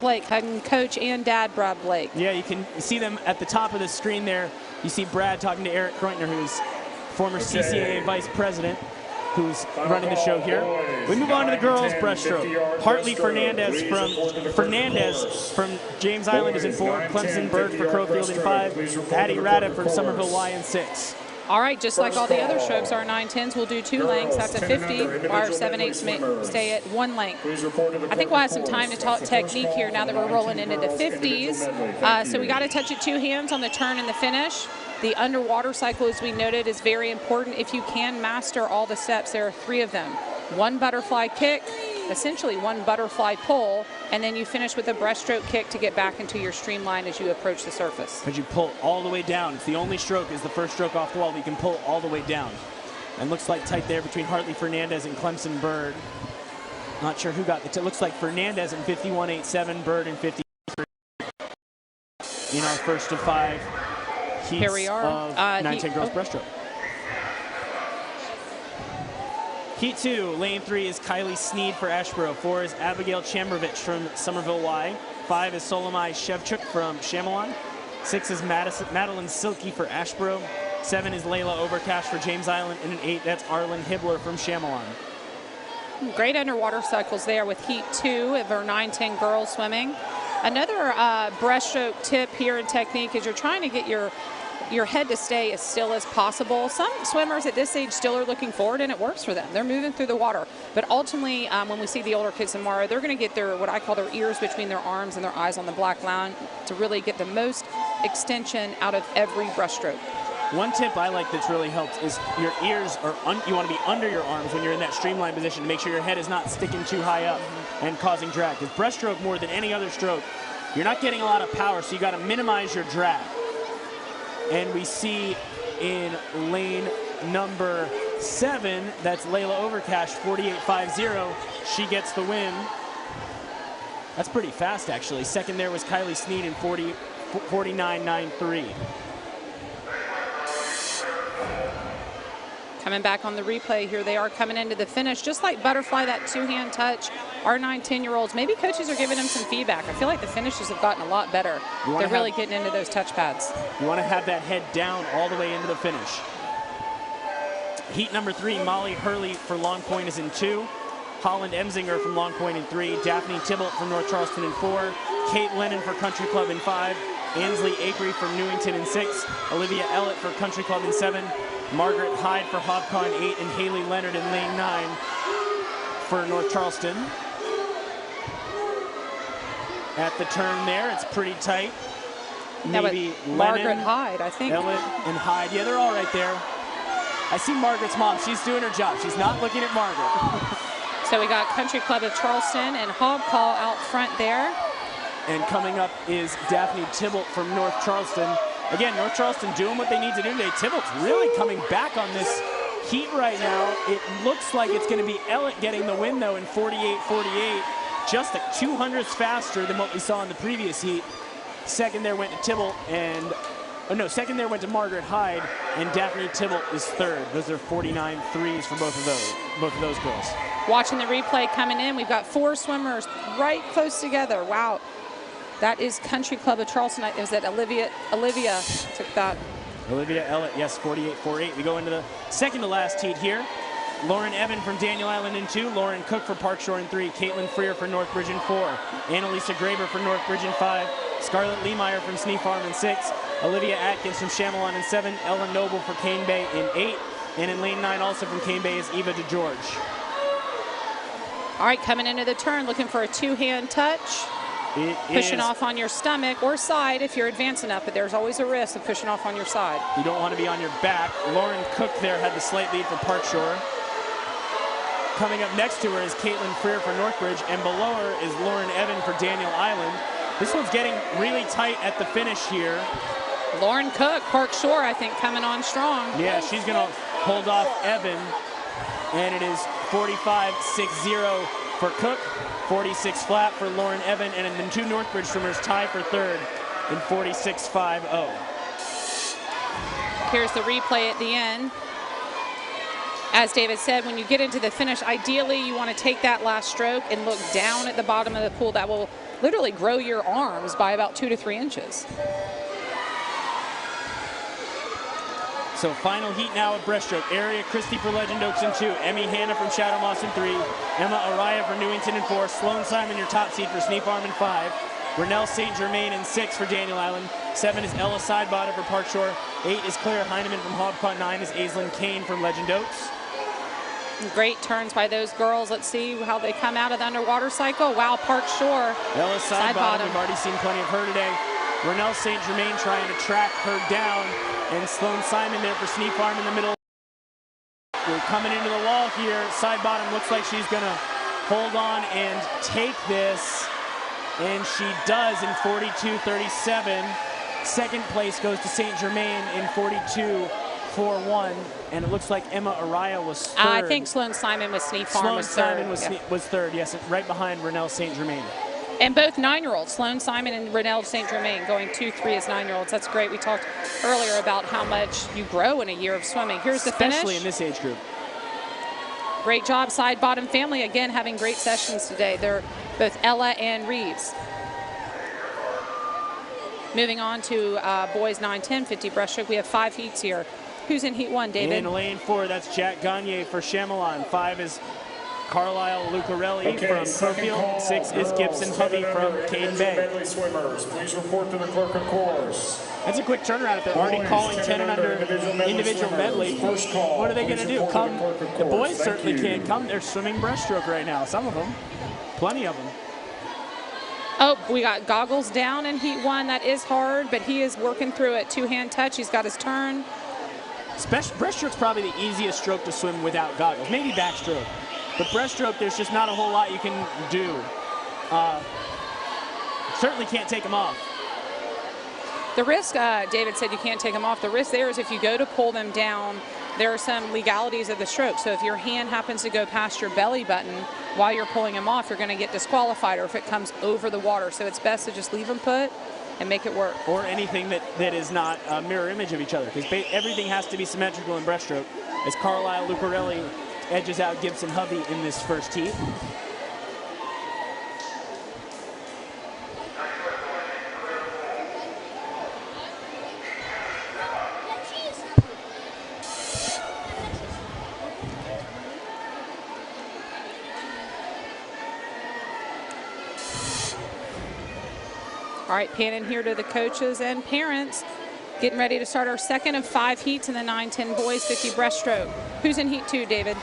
Blake, hugging coach and dad, Brad Blake. Yeah, you can see them at the top of the screen there. You see Brad talking to Eric Kreutner, who's former CCAA vice president, who's running the show here. We move on to the girls' breaststroke. Hartley Fernandez from James Island is in 4. Clemson Bird for Crowfield in 5. Addie Rada from Somerville Y in 6. All right, just like all the other strokes, our 9-10s will do 2 lengths after 50, while our 7-8s may stay at 1 length. I think we'll have some time to talk technique here now that we're rolling into the 50s. So we got to touch it 2 hands on the turn and the finish. The underwater cycle, as we noted, is very important. If you can master all the steps, there are 3 of them. 1 butterfly kick, essentially 1 butterfly pull, and then you finish with a breaststroke kick to get back into your streamline as you approach the surface. Because you pull all the way down. It's the only stroke is the first stroke off the wall, but you can pull all the way down. And looks like tight there between Hartley Fernandez and Clemson Bird. Not sure who got the looks like Fernandez in 51.87, Bird in 53. In our first of 5 heats here we are. Of 9-10 girls breaststroke. Heat 2, lane 3 is Kylie Sneed for Ashboro. 4 is Abigail Chambrovich from Somerville Y. 5 is Solomai Shevchuk from Chamelon. 6 is Madeline Silky for Ashboro. 7 is Layla Overcash for James Island. And an 8, that's Arlen Hibbler from Chamelon. Great underwater cycles there with Heat 2 of our 9-10 girls swimming. Another breaststroke tip here in technique is you're trying to get your head to stay as still as possible. Some swimmers at this age still are looking forward, and it works for them. They're moving through the water. But ultimately, when we see the older kids tomorrow, they're going to get their, what I call their ears between their arms and their eyes on the black line to really get the most extension out of every breaststroke. One tip I like that's really helped is your ears are, you want to be under your arms when you're in that streamline position to make sure your head is not sticking too high up and causing drag. Because breaststroke, more than any other stroke, you're not getting a lot of power, so you got to minimize your drag. And we see in lane number 7, that's Layla Overcash, 48.50. She gets the win. That's pretty fast, actually. Second there was Kylie Sneed in 49.93. Coming back on the replay here, they are coming into the finish. Just like butterfly, that 2-hand touch, our 9-10-year-olds, maybe coaches are giving them some feedback. I feel like the finishes have gotten a lot better. They're really getting into those touch pads. You want to have that head down all the way into the finish. Heat number 3, Molly Hurley for Long Point is in 2. Holland Emsinger from Long Point in 3. Daphne Tybalt from North Charleston in 4. Kate Lennon for Country Club in 5. Ansley Akery from Newington in 6. Olivia Ellett for Country Club in 7. Margaret Hyde for Hobcaw in 8, and Haley Leonard in lane 9 for North Charleston. At the turn there, it's pretty tight. Maybe Margaret Hyde, I think. Ellett and Hyde, yeah, they're all right there. I see Margaret's mom. She's doing her job. She's not looking at Margaret. So we got Country Club of Charleston and Hobcaw out front there. And coming up is Daphne Tybalt from North Charleston. Again, North Charleston doing what they need to do today. Tybalt's really coming back on this heat right now. It looks like it's going to be Ellett getting the win, though, in 48.48. Just a 200ths faster than what we saw in the previous heat. Second there went to Tybalt, and second there went to Margaret Hyde, and Daphne Tybalt is third. Those are 49.3s for both of those girls. Watching the replay coming in, we've got 4 swimmers right close together. Wow. That is Country Club of Charleston. Is that Olivia took that? Olivia Ellett, yes, 48.48. We go into the second to last heat here. Lauren Evan from Daniel Island in 2. Lauren Cook for Park Shore in 3. Caitlin Freer for Northbridge in 4. Annalisa Graber for Northbridge in 5. Scarlett Leemeyer from Snee Farm in 6. Olivia Atkins from Chamelon in 7. Ellen Noble for Cane Bay in 8. And in lane 9 also from Cane Bay is Eva DeGeorge. All right, coming into the turn, looking for a 2-hand touch. Pushing off on your stomach or side if you're advancing up, but there's always a risk of pushing off on your side. You don't want to be on your back. Lauren Cook there had the slight lead for Park Shore. Coming up next to her is Caitlin Freer for Northbridge, and below her is Lauren Evan for Daniel Island. This one's getting really tight at the finish here. Lauren Cook, Park Shore, I think, coming on strong. Yeah, she's going to hold off Evan, and it is 45.60 for Cook. 46 flat for Lauren Evan, and then 2 Northbridge swimmers tie for third in 46.50. Here's the replay at the end. As David said, when you get into the finish, ideally you want to take that last stroke and look down at the bottom of the pool. That will literally grow your arms by about 2 to 3 inches. So final heat now of breaststroke. Aria Christie for Legend Oaks in 2. Emmy Hanna from Shadow Moss in 3. Emma Araya for Newington in 4. Sloan Simon, your top seed for Sneap Farm in 5. Renelle St. Germain in 6 for Daniel Island. 7 is Ella Sidebottom for Park Shore. 8 is Claire Heineman from Hobcott. 9 is Aislinn Kane from Legend Oaks. Great turns by those girls. Let's see how they come out of the underwater cycle. Wow, Park Shore. Ella Sidebottom, we've already seen plenty of her today. Renelle St. Germain trying to track her down. And Sloan Simon there for Sneap Farm in the middle. We're coming into the wall here. Sidebottom looks like she's going to hold on and take this. And she does in 42.37. Second place goes to St. Germain in 42.41. And it looks like Emma Araya was third. I think Sloan Simon with Sneap Farm was third. Sloan Simon was third, yes, right behind Renelle St. Germain. And both 9-year-olds, Sloan Simon and Renelle St. Germain, going 2-3 as 9-year-olds. That's great. We talked earlier about how much you grow in a year of swimming. Here's the finish. Especially in this age group. Great job, Sidebottom family, again, having great sessions today. They're both Ella and Reeves. Moving on to boys 9-10, 50 breaststroke. We have 5 heats here. Who's in heat 1, David? In lane 4, that's Jack Gagne for Chamelon. 5 is Carlisle Lucarelli from Crowfield. 6 is Gibson Hovey from Cane Bay. Medley swimmers, please report to the clerk of course. That's a quick turnaround if they're already calling 10 and under individual medley. What are they going to do? Come, the boys certainly can't come. They're swimming breaststroke right now. Some of them, plenty of them. Oh, we got Goggles down in heat 1. That is hard, but he is working through it. 2-hand touch. He's got his turn. Breaststroke's probably the easiest stroke to swim without goggles. Maybe backstroke. But breaststroke, there's just not a whole lot you can do. Certainly can't take them off. The risk, David said you can't take them off. The risk there is if you go to pull them down, there are some legalities of the stroke. So if your hand happens to go past your belly button while you're pulling them off, you're going to get disqualified, or if it comes over the water. So it's best to just leave them put and make it work. Or anything that is not a mirror image of each other, because everything has to be symmetrical in breaststroke. As Carlisle Lucarelli edges out Gibson Hovey in this first heat. All right, panning here to the coaches and parents. Getting ready to start our second of 5 heats in the 9-10 boys 50 breaststroke. Who's in heat 2, David?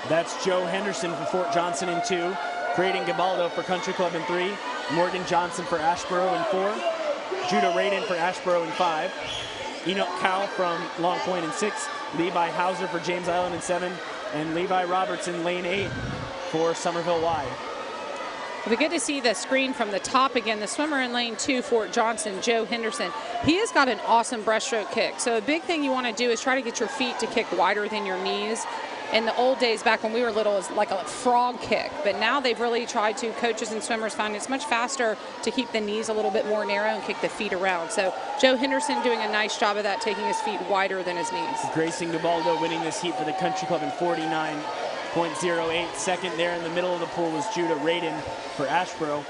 That's Joe Henderson for Fort Johnson in 2. Graydon Gabaldo for Country Club in 3. Morgan Johnson for Ashboro in 4. Judah Radin for Ashboro in 5. Enoch Cowell from Long Point in 6. Levi Hauser for James Island in 7. And Levi Roberts in lane 8 for Somerville Y. It'll be good to see the screen from the top again. The swimmer in lane 2, Fort Johnson, Joe Henderson. He has got an awesome breaststroke kick. So a big thing you want to do is try to get your feet to kick wider than your knees. In the old days, back when we were little, it was like a frog kick. But now they've really tried to, coaches and swimmers find it's much faster to keep the knees a little bit more narrow and kick the feet around. So Joe Henderson doing a nice job of that, taking his feet wider than his knees. Grayson Gabaldo winning this heat for the Country Club in 49.08. Second there in the middle of the pool was Judah Radin for Ashboro.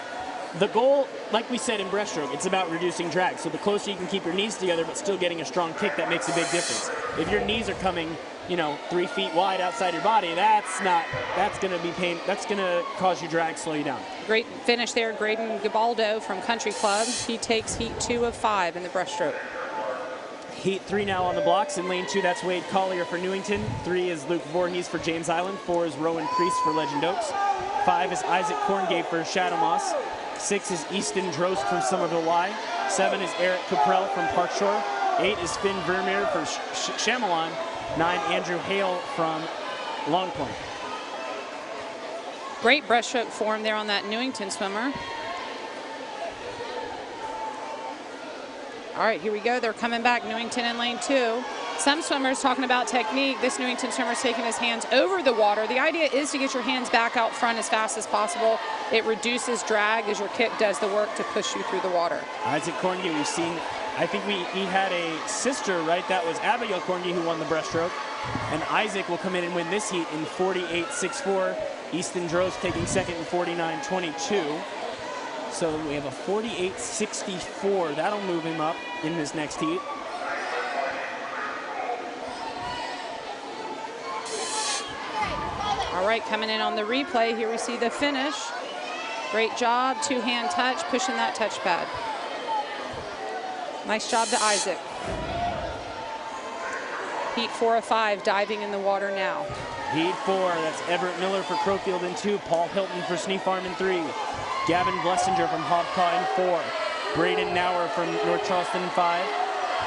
The goal, like we said in breaststroke, it's about reducing drag. So the closer you can keep your knees together but still getting a strong kick, that makes a big difference. If your knees are coming, 3 feet wide outside your body, that's going to be pain. That's going to cause your drag, slow you down. Great finish there, Graydon Gabaldo from Country Club. He takes heat 2 of 5 in the breaststroke. Heat 3 now on the blocks. In lane 2, that's Wade Collier for Newington. 3 is Luke Voorhees for James Island. 4 is Rowan Priest for Legend Oaks. 5 is Isaac Corngate for Shadow Moss. 6 is Easton Drost from Somerville Y. 7 is Eric Cuprell from Park Shore. 8 is Finn Vermeer for Chamelon. 9, Andrew Hale from Long Point. Great breaststroke form there on that Newington swimmer. All right, here we go. They're coming back, Newington in lane 2. Some swimmers talking about technique. This Newington swimmer is taking his hands over the water. The idea is to get your hands back out front as fast as possible. It reduces drag as your kick does the work to push you through the water. Isaac Corngate, we've seen, I think he had a sister, right? That was Abigail Corngate who won the breaststroke. And Isaac will come in and win this heat in 48.64. Easton Droz taking second in 49.22. So we have a 48.64. That'll move him up in this next heat. All right, coming in on the replay, here we see the finish. Great job, two-hand touch, pushing that touchpad. Nice job to Isaac. Heat 4 of 5, diving in the water now. Heat 4, that's Everett Miller for Crowfield in 2, Paul Hilton for Sneak Farm in 3, Gavin Blessinger from Hobcaw in 4, Braden Nauer from North Charleston in 5,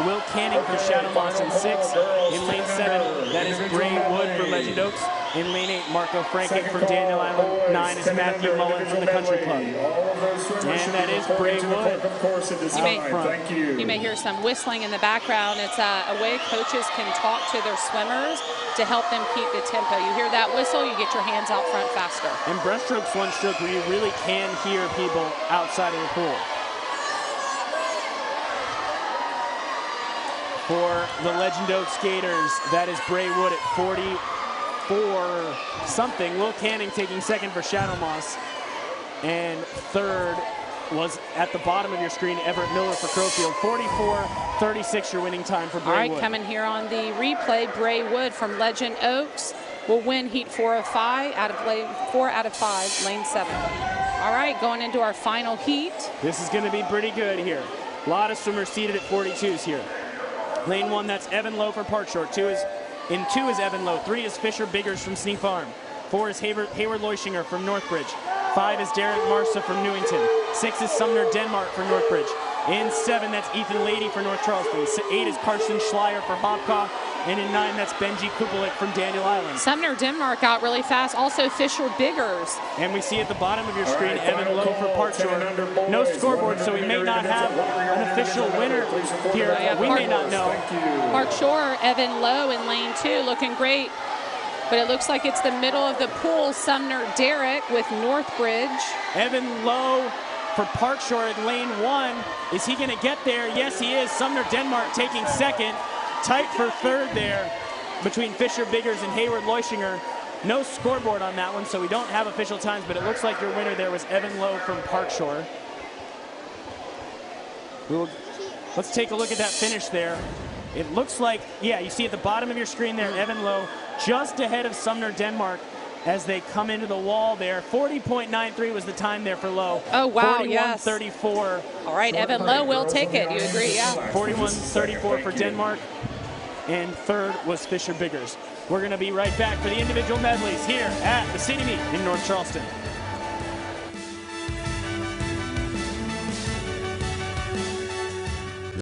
Will Canning for Shadow Moss in 6. In lane 7, that is Bray Wood for Legend Oaks. In lane 8, Marco Franken from Daniel Island. 9 is Matthew Mullen from the Country Club. And that is Bray Wood. You may hear some whistling in the background. It's a way coaches can talk to their swimmers to help them keep the tempo. You hear that whistle, you get your hands out front faster. And breaststroke's one stroke where you really can hear people outside of the pool. For the Legend Oaks skaters, that is Bray Wood at 44 something. Will Canning taking second for Shadow Moss. And third was at the bottom of your screen, Everett Miller for Crowfield. 44.36 your winning time for Bray Wood. All right, coming here on the replay, Bray Wood from Legend Oaks will win heat 4 of 5 out of lane 4 out of 5, lane 7. All right, going into our final heat. This is going to be pretty good here. A lot of swimmers seated at 42s here. Lane 1, that's Evan Lowe for Park Shore. In 2 is Evan Lowe. 3 is Fisher Biggers from Sneak Farm. 4 is Hayward Leuschinger from Northbridge. 5 is Derek Marsa from Newington. 6 is Sumner Denmark from Northbridge. In 7, that's Ethan Lady for North Charleston. 8 is Carson Schleier for Hobcaw. And in 9, that's Benji Kupelik from Daniel Island. Sumner Denmark out really fast. Also Fisher Biggers. And we see at the bottom of your screen, Evan Lowe for Park Shore. No scoreboard, so we may not have an official winner here. We may not know. Park Shore, Evan Lowe in lane 2, looking great. But it looks like it's the middle of the pool. Sumner Derrick with Northbridge. Evan Lowe for Park Shore in lane 1. Is he going to get there? Yes, he is. Sumner Denmark taking second. Tight for third there between Fisher Biggers and Hayward Leuschinger. No scoreboard on that one, so we don't have official times, but it looks like your winner there was Evan Lowe from Park Shore. Let's take a look at that finish there. It looks like, yeah, you see at the bottom of your screen there, Evan Lowe just ahead of Sumner Denmark as they come into the wall there. 40.93 was the time there for Lowe. Oh, wow, yes. 41.34. All right, Evan Lowe will take it. You agree, yeah. 41.34 for Denmark. And third was Fisher Biggers. We're going to be right back for the individual medleys here at the City Meet in North Charleston.